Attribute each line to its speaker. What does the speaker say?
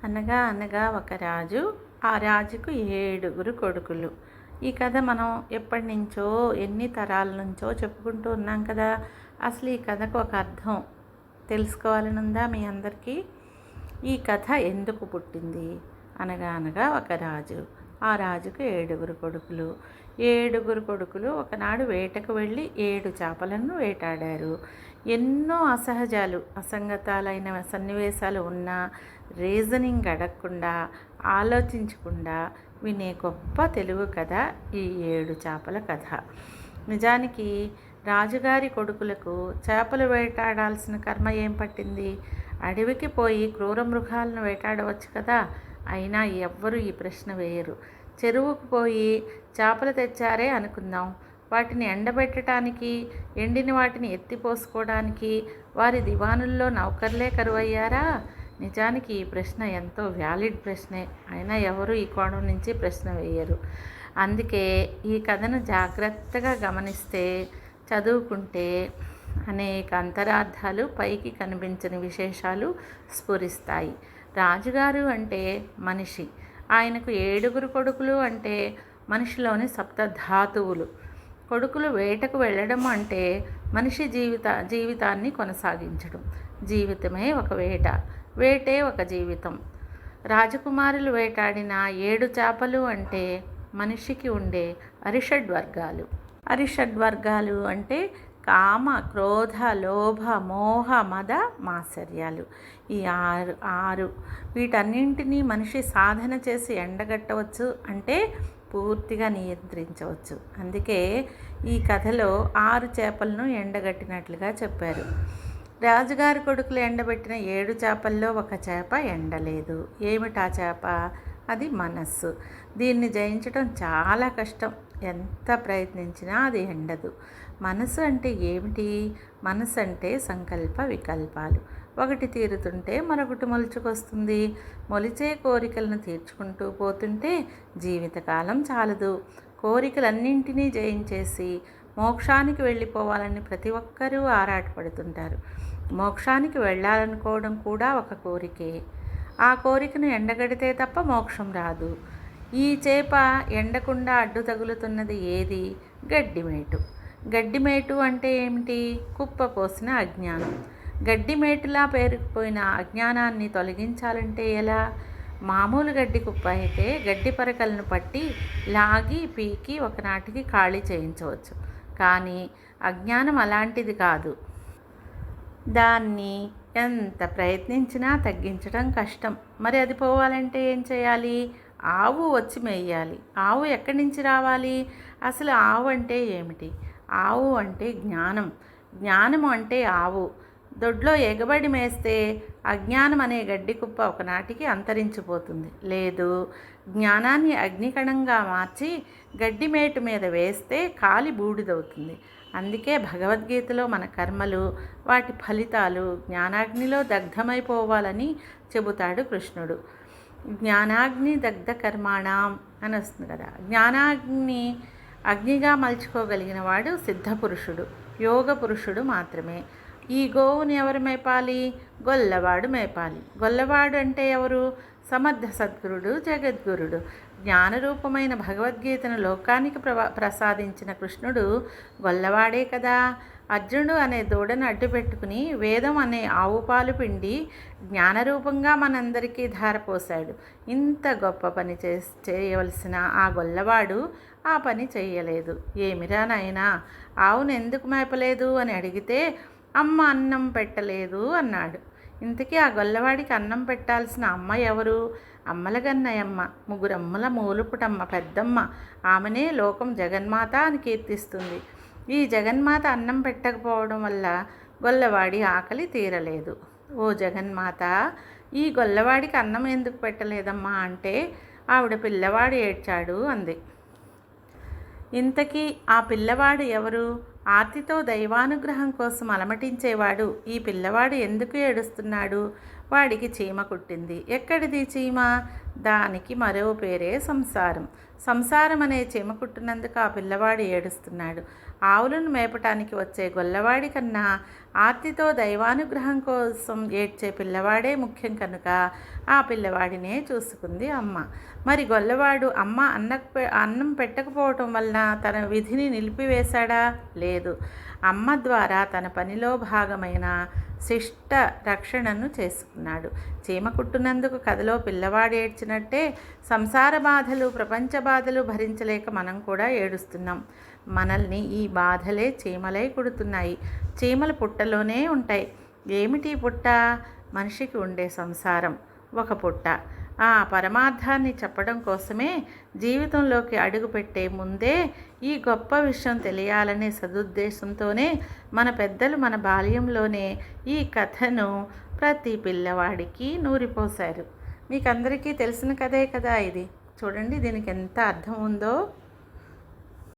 Speaker 1: అనగా అనగా ఒక రాజు, ఆ రాజుకు 7 కొడుకులు. ఈ కథ మనం ఎప్పటి నుంచో ఎన్ని తరాల నుంచో చెప్పుకుంటూ ఉన్నాం కదా. అసలు ఈ కథకు ఒక అర్థం తెలుసుకోవాలని ఉందా మీ అందరికీ? ఈ కథ ఎందుకు పుట్టింది? అనగా అనగా ఒక రాజు, ఆ రాజుకు 7 కొడుకులు. 7 కొడుకులు ఒకనాడు వేటకు వెళ్ళి 7 చేపలను వేటాడారు. ఎన్నో అసంగతాలైన సన్నివేశాలు ఉన్నా రీజనింగ్ అడగకుండా, ఆలోచించకుండా వినే గొప్ప తెలుగు కథ ఈ 7 చేపల కథ. నిజానికి రాజుగారి కొడుకులకు చేపలు వేటాడాల్సిన కర్మ ఏం పట్టింది? అడవికి పోయి క్రూర మృగాలను వేటాడవచ్చు కదా. అయినా ఎవ్వరూ ఈ ప్రశ్న వేయరు. చెరువుకు పోయి చేపలు తెచ్చారే అనుకుందాం. వాటిని ఎండబెట్టడానికి, ఎండిన వాటిని ఎత్తిపోసుకోవడానికి వారి దివానుల్లో నౌకర్లే కరువయ్యారా? నిజానికి ఈ ప్రశ్న ఎంతో వ్యాలిడ్ ప్రశ్నే. అయినా ఎవరు ఈ కోణం నుంచి ప్రశ్న వేయరు. అందుకే ఈ కథను జాగ్రత్తగా గమనిస్తే, చదువుకుంటే అనేక అంతరార్థాలు, పైకి కనిపించని విశేషాలు స్ఫురిస్తాయి. రాజుగారు అంటే మనిషి. ఆయనకు 7 కొడుకులు అంటే మనిషిలోని సప్తధాతువులు. కొడుకులు వేటకు వెళ్ళడం అంటే మనిషి జీవితాన్ని కొనసాగించడం. జీవితమే ఒక వేట, వేటే ఒక జీవితం. రాజకుమారులు వేటాడిన 7 చేపలు అంటే మనిషికి ఉండే అరిషడ్వర్గాలు. అరిషడ్వర్గాలు అంటే కామ, క్రోధ, లోభ, మోహ, మద, మాత్సర్యాలు. ఈ ఆరు వీటన్నింటినీ మనిషి సాధన చేసి ఎండగట్టవచ్చు, అంటే పూర్తిగా నియంత్రించవచ్చు. అందుకే ఈ కథలో 6 చేపలను ఎండగట్టినట్లుగా చెప్పారు. రాజుగారి కొడుకులు ఎండబెట్టిన 7 చేపల్లో ఒక చేప ఎండలేదు. ఏమిటా చేప? అది మనస్సు. దీన్ని జయించడం చాలా కష్టం. ఎంత ప్రయత్నించినా అది ఎండదు. మనసు అంటే ఏమిటి? మనసు అంటే సంకల్ప వికల్పాలు. ఒకటి తీరుతుంటే మరొకటి మొలుచుకొస్తుంది. మొలిచే కోరికలను తీర్చుకుంటూ పోతుంటే జీవితకాలం చాలదు. కోరికలన్నింటినీ జయించేసి మోక్షానికి వెళ్ళిపోవాలని ప్రతి ఒక్కరూ ఆరాటపడుతుంటారు. మోక్షానికి వెళ్ళాలనుకోవడం కూడా ఒక కోరికే. ఆ కోరికను ఎండగడితే తప్ప మోక్షం రాదు. ఈ చేప ఎండకుండా అడ్డు తగులుతున్నది ఏది? గడ్డిమేటు. గడ్డిమేటు అంటే ఏమిటి? కుప్పపోసిన అజ్ఞానం. గడ్డిమేటులా పేరుకుపోయిన అజ్ఞానాన్ని తొలగించాలంటే ఎలా? మామూలు గడ్డి కుప్ప అయితే గడ్డి పరకలను పట్టి లాగి పీకి ఒకనాటికి ఖాళీ చేయించవచ్చు. కానీ అజ్ఞానం అలాంటిది కాదు. దాన్ని ఎంత ప్రయత్నించినా తగ్గించడం కష్టం. మరి అది పోవాలంటే ఏం చేయాలి? ఆవు వచ్చి మేయాలి. ఆవు ఎక్కడి నుంచి రావాలి? అసలు ఆవు అంటే ఏమిటి? ఆవు అంటే జ్ఞానం. జ్ఞానం అంటే ఆవు. దొడ్లో ఎగబడి మేస్తే అజ్ఞానం అనే గడ్డి కుప్ప ఒకనాటికి అంతరించిపోతుంది. లేదు, జ్ఞానాన్ని అగ్నికణంగా మార్చి గడ్డిమేటు మీద వేస్తే కాలి బూడిదవుతుంది. అందుకే భగవద్గీతలో మన కర్మలు, వాటి ఫలితాలు జ్ఞానాగ్నిలో దగ్ధమైపోవాలని చెబుతాడు కృష్ణుడు. జ్ఞానాగ్ని దగ్ధ కర్మాణం అని వస్తుంది కదా. జ్ఞానాగ్ని అగ్నిగా మలుచుకోగలిగిన వాడు సిద్ధపురుషుడు, యోగ పురుషుడు మాత్రమే. ఈ గోవుని ఎవరు మేపాలి? గొల్లవాడు మేపాలి. గొల్లవాడు అంటే ఎవరు? సమర్థ సద్గురుడు, జగద్గురుడు. జ్ఞానరూపమైన భగవద్గీతను లోకానికి ప్రసాదించిన కృష్ణుడు గొల్లవాడే కదా. అర్జునుడు అనే దూడను అడ్డుపెట్టుకుని వేదం అనే ఆవు పాలు పిండి జ్ఞానరూపంగా మనందరికీ ధారపోశాడు. ఇంత గొప్ప పని చేయవలసిన ఆ గొల్లవాడు ఆ పని చేయలేదు. ఏమిరా నాయనా, ఆవును ఎందుకు మేపలేదు అని అడిగితే అమ్మ అన్నం పెట్టలేదు అన్నాడు. ఇంతకీ ఆ గొల్లవాడికి అన్నం పెట్టాల్సిన అమ్మ ఎవరు? అమ్మలగన్నయమ్మ, 3 అమ్మల మూలుపుటమ్మ, పెద్దమ్మ. ఆమెనే లోకం జగన్మాత అని కీర్తిస్తుంది. ఈ జగన్మాత అన్నం పెట్టకపోవడం వల్ల గొల్లవాడి ఆకలి తీరలేదు. ఓ జగన్మాత, ఈ గొల్లవాడికి అన్నం ఎందుకు పెట్టలేదమ్మా అంటే ఆవిడ పిల్లవాడు ఏడ్చాడు అంది. ఇంతకీ ఆ పిల్లవాడు ఎవరు? ఆర్తితో దైవానుగ్రహం కోసం అలమటించేవాడు. ఈ పిల్లవాడు ఎందుకు ఏడుస్తున్నాడు? వాడికి చీమ కుట్టింది. ఎక్కడిది చీమ? దానికి మరో పేరే సంసారం. సంసారం అనే చీమ కుట్టినందుకు ఆ పిల్లవాడు ఏడుస్తున్నాడు. ఆవులను మేపటానికి వచ్చే గొల్లవాడి కన్నా ఆర్తితో దైవానుగ్రహం కోసం ఏడ్చే పిల్లవాడే ముఖ్యం కనుక ఆ పిల్లవాడినే చూసుకుంది అమ్మ. మరి గొల్లవాడు అమ్మ అన్నం పెట్టకపోవటం వలన తన విధిని నిలిపివేశాడా? లేదు. అమ్మ ద్వారా తన పనిలో భాగమైన శిష్ట రక్షణను చేసుకున్నాడు. చీమ కుట్టినందుకు కథలో పిల్లవాడు ఏడ్చినట్టే సంసార బాధలు, ప్రపంచ బాధలు భరించలేక మనం కూడా ఏడుస్తున్నాం. మనల్ని ఈ బాధలే చీమలై కుడుతున్నాయి. చీమలు పుట్టలోనే ఉంటాయి. ఏమిటి పుట్ట? మనిషికి ఉండే సంసారం ఒక పుట్ట. ఆ పరమార్థాన్ని చెప్పడం కోసమే జీవితంలోకి అడుగుపెట్టే ముందే ఈ గొప్ప విషయం తెలియాలనే సదుద్దేశంతోనే మన పెద్దలు మన బాల్యంలోనే ఈ కథను ప్రతి పిల్లవాడికి నూరిపోశారు. మీకు అందరికీ తెలిసిన కథే కదా ఇది. చూడండి దీనికి ఎంత అర్థం ఉందో.